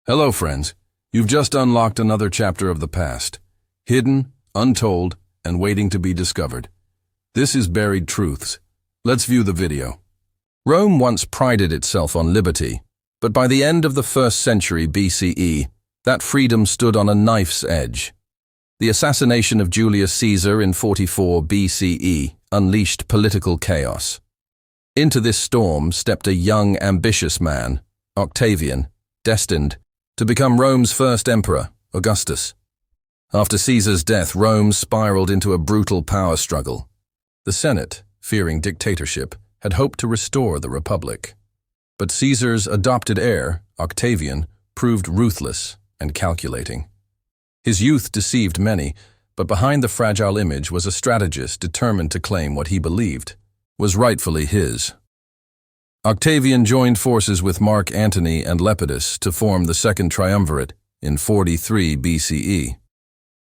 Hello, friends. You've just unlocked another chapter of the past, hidden, untold, and waiting to be discovered. This is Buried Truths. Let's view the video. Rome once prided itself on liberty, but by the end of the 1st century BCE, that freedom stood on a knife's edge. The assassination of Julius Caesar in 44 BCE unleashed political chaos. Into this storm stepped a young, ambitious man, Octavian, destined to become Rome's first emperor, Augustus. After Caesar's death, Rome spiraled into a brutal power struggle. The Senate, fearing dictatorship, had hoped to restore the Republic. But Caesar's adopted heir, Octavian, proved ruthless and calculating. His youth deceived many, but behind the fragile image was a strategist determined to claim what he believed was rightfully his. Octavian joined forces with Mark Antony and Lepidus to form the Second Triumvirate in 43 BCE.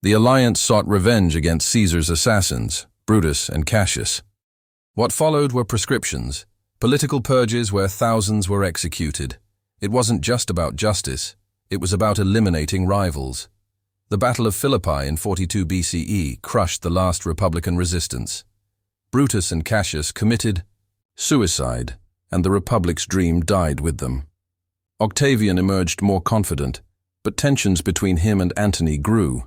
The alliance sought revenge against Caesar's assassins, Brutus and Cassius. What followed were proscriptions, political purges where thousands were executed. It wasn't just about justice, it was about eliminating rivals. The Battle of Philippi in 42 BCE crushed the last Republican resistance. Brutus and Cassius committed suicide, and the Republic's dream died with them. Octavian emerged more confident, but tensions between him and Antony grew.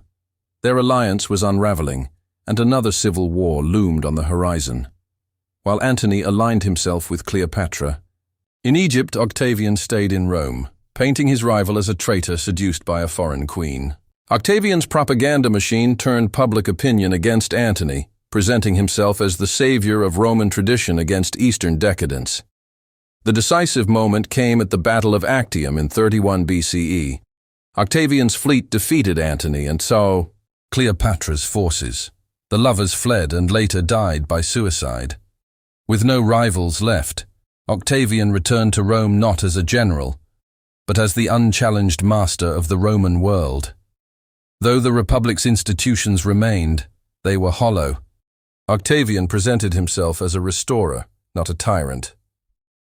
Their alliance was unraveling, and another civil war loomed on the horizon. While Antony aligned himself with Cleopatra. In Egypt, Octavian stayed in Rome, painting his rival as a traitor seduced by a foreign queen. Octavian's propaganda machine turned public opinion against Antony, presenting himself as the savior of Roman tradition against Eastern decadence. The decisive moment came at the Battle of Actium in 31 BCE. Octavian's fleet defeated Antony and so Cleopatra's forces. The lovers fled and later died by suicide. With no rivals left, Octavian returned to Rome not as a general, but as the unchallenged master of the Roman world. Though the Republic's institutions remained, they were hollow. Octavian presented himself as a restorer, not a tyrant.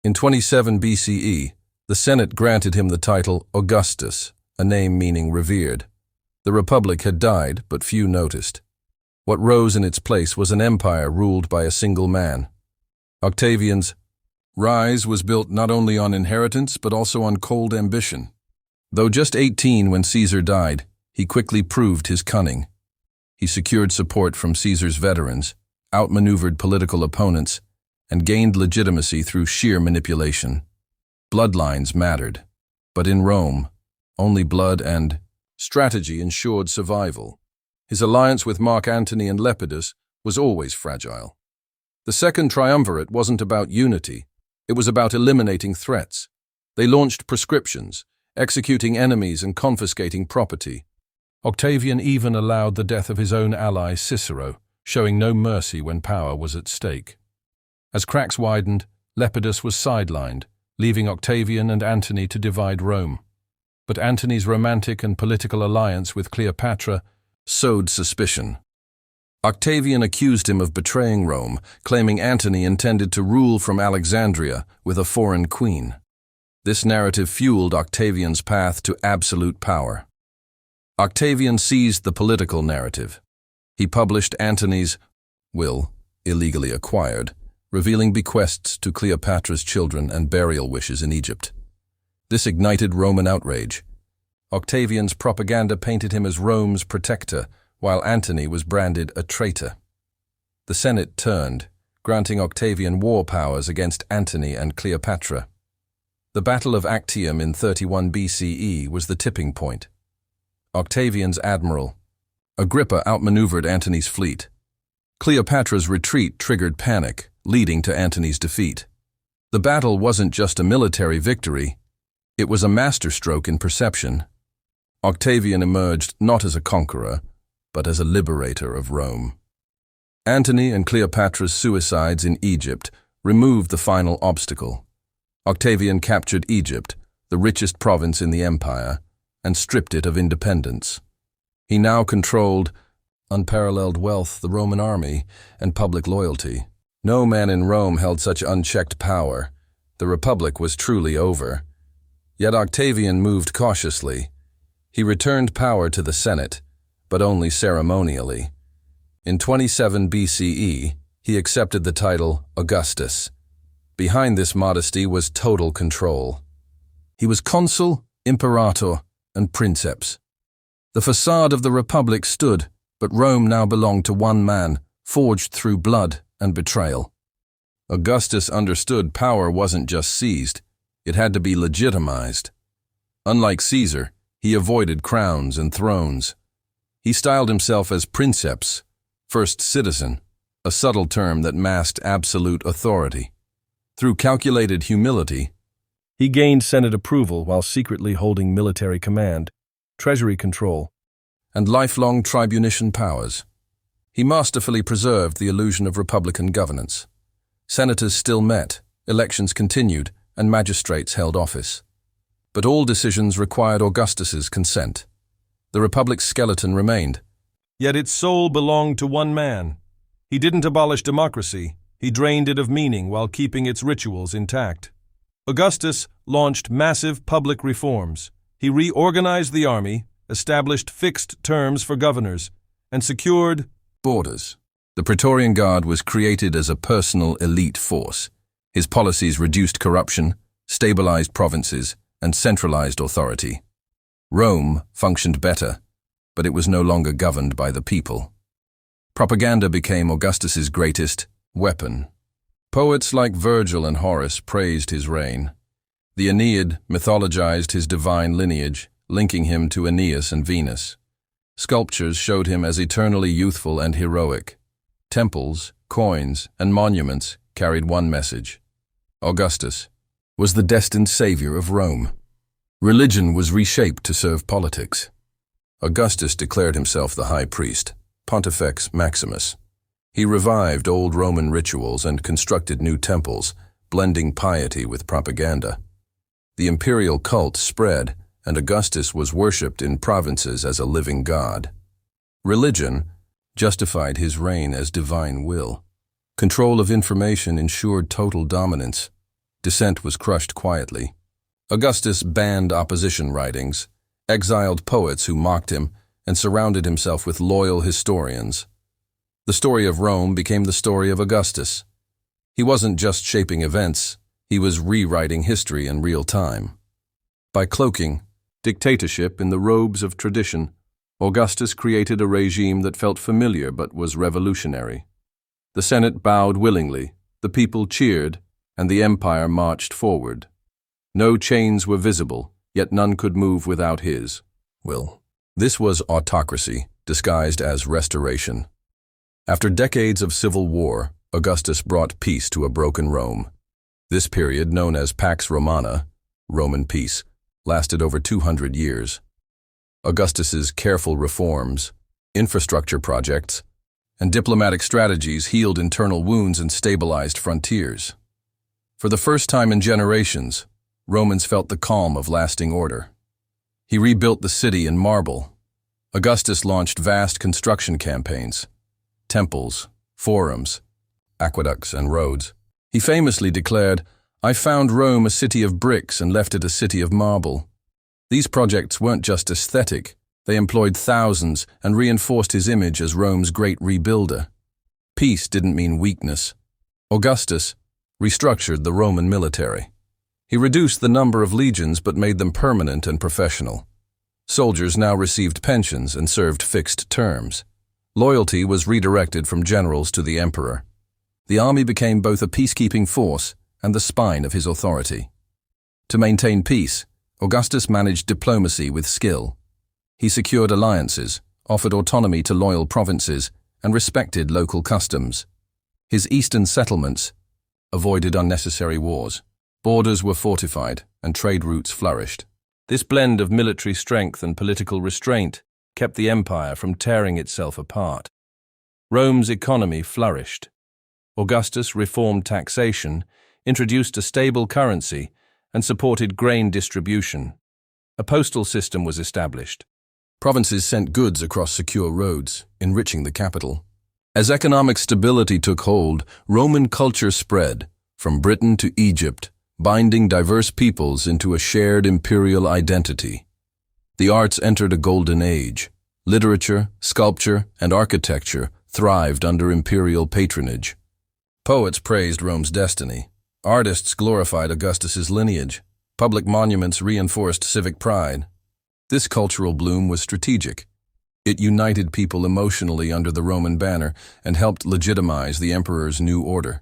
In 27 BCE, the Senate granted him the title Augustus, a name meaning revered. The Republic had died, but few noticed. What rose in its place was an empire ruled by a single man. Octavian's rise was built not only on inheritance, but also on cold ambition. Though just 18 when Caesar died, he quickly proved his cunning. He secured support from Caesar's veterans, outmaneuvered political opponents, and gained legitimacy through sheer manipulation. Bloodlines mattered, but in Rome, only blood and strategy ensured survival. His alliance with Mark Antony and Lepidus was always fragile. The Second Triumvirate wasn't about unity, it was about eliminating threats. They launched proscriptions, executing enemies and confiscating property. Octavian even allowed the death of his own ally Cicero, showing no mercy when power was at stake. As cracks widened, Lepidus was sidelined, leaving Octavian and Antony to divide Rome. But Antony's romantic and political alliance with Cleopatra sowed suspicion. Octavian accused him of betraying Rome, claiming Antony intended to rule from Alexandria with a foreign queen. This narrative fueled Octavian's path to absolute power. Octavian seized the political narrative. He published Antony's will, illegally acquired, revealing bequests to Cleopatra's children and burial wishes in Egypt. This ignited Roman outrage. Octavian's propaganda painted him as Rome's protector, while Antony was branded a traitor. The Senate turned, granting Octavian war powers against Antony and Cleopatra. The Battle of Actium in 31 BCE was the tipping point. Octavian's admiral, Agrippa, outmaneuvered Antony's fleet. Cleopatra's retreat triggered panic, leading to Antony's defeat. The battle wasn't just a military victory, it was a masterstroke in perception. Octavian emerged not as a conqueror, but as a liberator of Rome. Antony and Cleopatra's suicides in Egypt removed the final obstacle. Octavian captured Egypt, the richest province in the empire, and stripped it of independence. He now controlled unparalleled wealth, the Roman army, and public loyalty. No man in Rome held such unchecked power. The Republic was truly over. Yet Octavian moved cautiously. He returned power to the Senate, but only ceremonially. In 27 BCE, he accepted the title Augustus. Behind this modesty was total control. He was consul, imperator, and princeps. The facade of the Republic stood, but Rome now belonged to one man, forged through blood and betrayal. Augustus understood power wasn't just seized, it had to be legitimized. Unlike Caesar, he avoided crowns and thrones. He styled himself as princeps, first citizen, a subtle term that masked absolute authority. Through calculated humility, he gained Senate approval while secretly holding military command, treasury control, and lifelong tribunician powers. He masterfully preserved the illusion of republican governance. Senators still met, elections continued, and magistrates held office. But all decisions required Augustus's consent. The republic's skeleton remained. Yet its soul belonged to one man. He didn't abolish democracy, he drained it of meaning while keeping its rituals intact. Augustus launched massive public reforms. He reorganized the army, established fixed terms for governors, and secured borders. The Praetorian Guard was created as a personal elite force. His policies reduced corruption, stabilized provinces, and centralized authority. Rome functioned better, but it was no longer governed by the people. Propaganda became Augustus's greatest weapon. Poets like Virgil and Horace praised his reign. The Aeneid mythologized his divine lineage, linking him to Aeneas and Venus. Sculptures showed him as eternally youthful and heroic. Temples, coins, and monuments carried one message. Augustus was the destined savior of Rome. Religion was reshaped to serve politics. Augustus declared himself the high priest, Pontifex Maximus. He revived old Roman rituals and constructed new temples, blending piety with propaganda. The imperial cult spread, and Augustus was worshipped in provinces as a living god. Religion justified his reign as divine will. Control of information ensured total dominance. Dissent was crushed quietly. Augustus banned opposition writings, exiled poets who mocked him, and surrounded himself with loyal historians. The story of Rome became the story of Augustus. He wasn't just shaping events, he was rewriting history in real time. By cloaking dictatorship in the robes of tradition, Augustus created a regime that felt familiar but was revolutionary. The Senate bowed willingly, the people cheered, and the empire marched forward. No chains were visible, yet none could move without his will. This was autocracy, disguised as restoration. After decades of civil war, Augustus brought peace to a broken Rome. This period, known as Pax Romana, Roman peace, lasted over 200 years. Augustus's careful reforms, infrastructure projects, and diplomatic strategies healed internal wounds and stabilized frontiers. For the first time in generations, Romans felt the calm of lasting order. He rebuilt the city in marble. Augustus launched vast construction campaigns, temples, forums, aqueducts, and roads. He famously declared, "I found Rome a city of bricks and left it a city of marble." These projects weren't just aesthetic, they employed thousands and reinforced his image as Rome's great rebuilder. Peace didn't mean weakness. Augustus restructured the Roman military. He reduced the number of legions but made them permanent and professional. Soldiers now received pensions and served fixed terms. Loyalty was redirected from generals to the emperor. The army became both a peacekeeping force and the spine of his authority. To maintain peace, Augustus managed diplomacy with skill. He secured alliances, offered autonomy to loyal provinces, and respected local customs. His eastern settlements avoided unnecessary wars. Borders were fortified, and trade routes flourished. This blend of military strength and political restraint kept the empire from tearing itself apart. Rome's economy flourished. Augustus reformed taxation, introduced a stable currency, and supported grain distribution. A postal system was established. Provinces sent goods across secure roads, enriching the capital. As economic stability took hold, Roman culture spread, from Britain to Egypt, binding diverse peoples into a shared imperial identity. The arts entered a golden age. Literature, sculpture, and architecture thrived under imperial patronage. Poets praised Rome's destiny. Artists glorified Augustus's lineage. Public monuments reinforced civic pride. This cultural bloom was strategic. It united people emotionally under the Roman banner and helped legitimize the emperor's new order.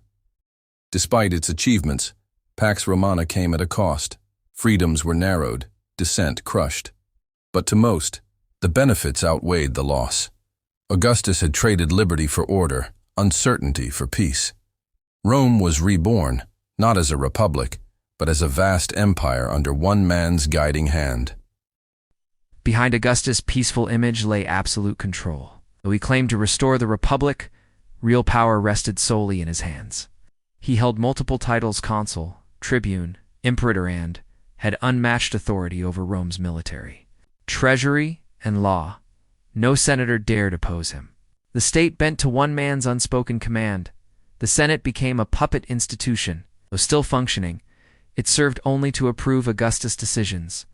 Despite its achievements, Pax Romana came at a cost. Freedoms were narrowed, dissent crushed. But to most, the benefits outweighed the loss. Augustus had traded liberty for order, uncertainty for peace. Rome was reborn, not as a republic, but as a vast empire under one man's guiding hand. Behind Augustus' peaceful image lay absolute control. Though he claimed to restore the republic, real power rested solely in his hands. He held multiple titles: consul, tribune, imperator, and had unmatched authority over Rome's military, treasury, and law. No senator dared oppose him. The state bent to one man's unspoken command. The Senate became a puppet institution. Though still functioning, it served only to approve Augustus' decisions.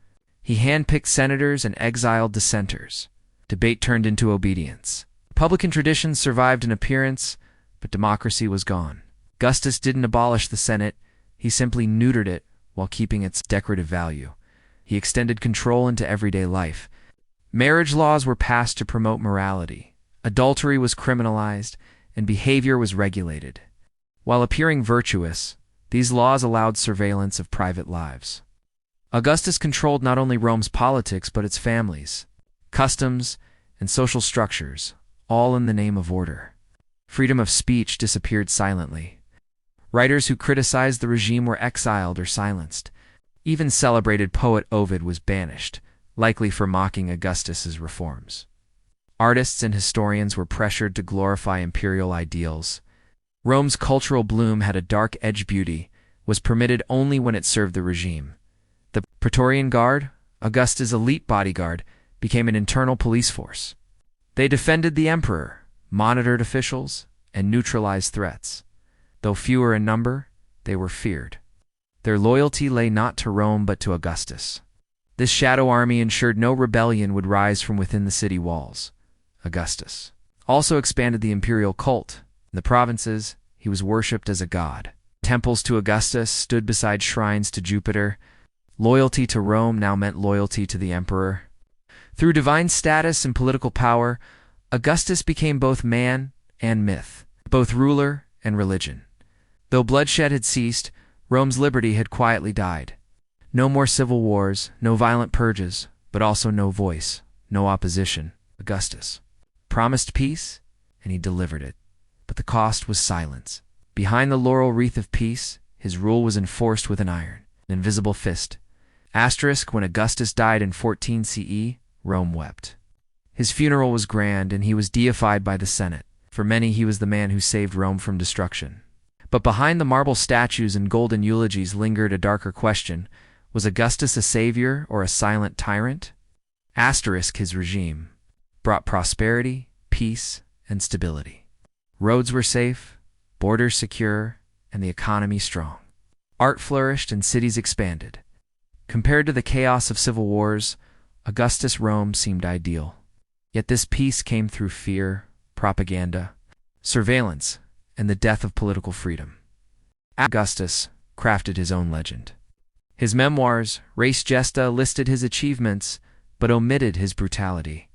He handpicked senators and exiled dissenters. Debate turned into obedience. Republican traditions survived in appearance, but democracy was gone. Augustus didn't abolish the Senate, he simply neutered it while keeping its decorative value. He extended control into everyday life. Marriage laws were passed to promote morality. Adultery was criminalized, and behavior was regulated. While appearing virtuous, these laws allowed surveillance of private lives. Augustus controlled not only Rome's politics but its families, customs, and social structures, all in the name of order. Freedom of speech disappeared silently. Writers who criticized the regime were exiled or silenced. Even celebrated poet Ovid was banished, likely for mocking Augustus's reforms. Artists and historians were pressured to glorify imperial ideals. Rome's cultural bloom had a dark-edged beauty, was permitted only when it served the regime. The Praetorian Guard, Augustus' elite bodyguard, became an internal police force. They defended the emperor, monitored officials, and neutralized threats. Though fewer in number, they were feared. Their loyalty lay not to Rome but to Augustus. This shadow army ensured no rebellion would rise from within the city walls. Augustus also expanded the imperial cult. In the provinces, he was worshipped as a god. Temples to Augustus stood beside shrines to Jupiter. Loyalty to Rome now meant loyalty to the emperor. Through divine status and political power, Augustus became both man and myth, both ruler and religion. Though bloodshed had ceased, Rome's liberty had quietly died. No more civil wars, no violent purges, but also no voice, no opposition. Augustus promised peace, and he delivered it. But the cost was silence. Behind the laurel wreath of peace, his rule was enforced with an invisible fist. When Augustus died in 14 CE, Rome wept. His funeral was grand, and he was deified by the Senate. For many, he was the man who saved Rome from destruction. But behind the marble statues and golden eulogies lingered a darker question. Was Augustus a savior or a silent tyrant? His regime brought prosperity, peace, and stability. Roads were safe, borders secure, and the economy strong. Art flourished and cities expanded. Compared to the chaos of civil wars, Augustus' Rome seemed ideal. Yet this peace came through fear, propaganda, surveillance, and the death of political freedom. Augustus crafted his own legend. His memoirs, Res Gesta, listed his achievements, but omitted his brutality.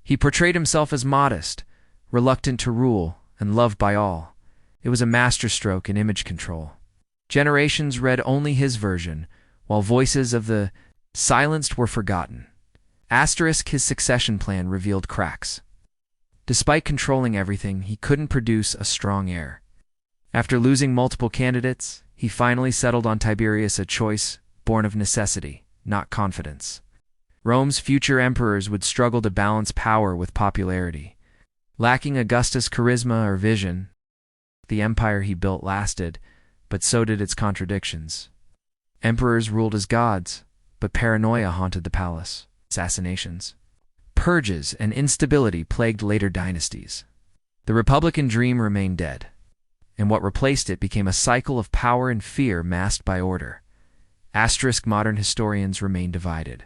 He portrayed himself as modest, reluctant to rule, and loved by all. It was a masterstroke in image control. Generations read only his version, while voices of the silenced were forgotten. His succession plan revealed cracks. Despite controlling everything, he couldn't produce a strong heir. After losing multiple candidates, he finally settled on Tiberius, a choice born of necessity, not confidence. Rome's future emperors would struggle to balance power with popularity. Lacking Augustus' charisma or vision, the empire he built lasted, but so did its contradictions. Emperors ruled as gods, but paranoia haunted the palace. Assassinations, purges, and instability plagued later dynasties. The Republican dream remained dead. and what replaced it became a cycle of power and fear masked by order. Modern historians remain divided.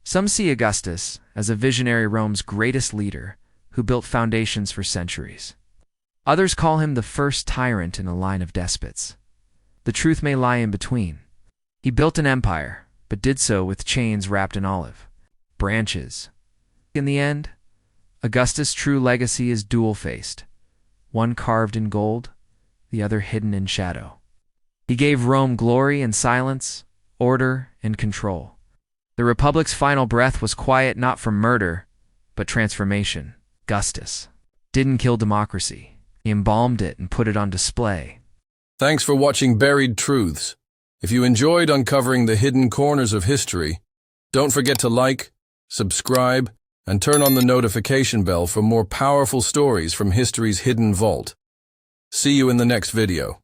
Some see Augustus as a visionary Rome's greatest leader who built foundations for centuries. Others call him the first tyrant in a line of despots. The truth may lie in between. He built an empire, but did so with chains wrapped in olive branches. In the end, Augustus' true legacy is dual-faced, one carved in gold, the other hidden in shadow. He gave Rome glory and silence, order and control. The Republic's final breath was quiet not from murder, but transformation. Augustus didn't kill democracy. He embalmed it and put it on display. Thanks for watching Buried Truths. If you enjoyed uncovering the hidden corners of history, don't forget to like, subscribe, and turn on the notification bell for more powerful stories from history's hidden vault. See you in the next video.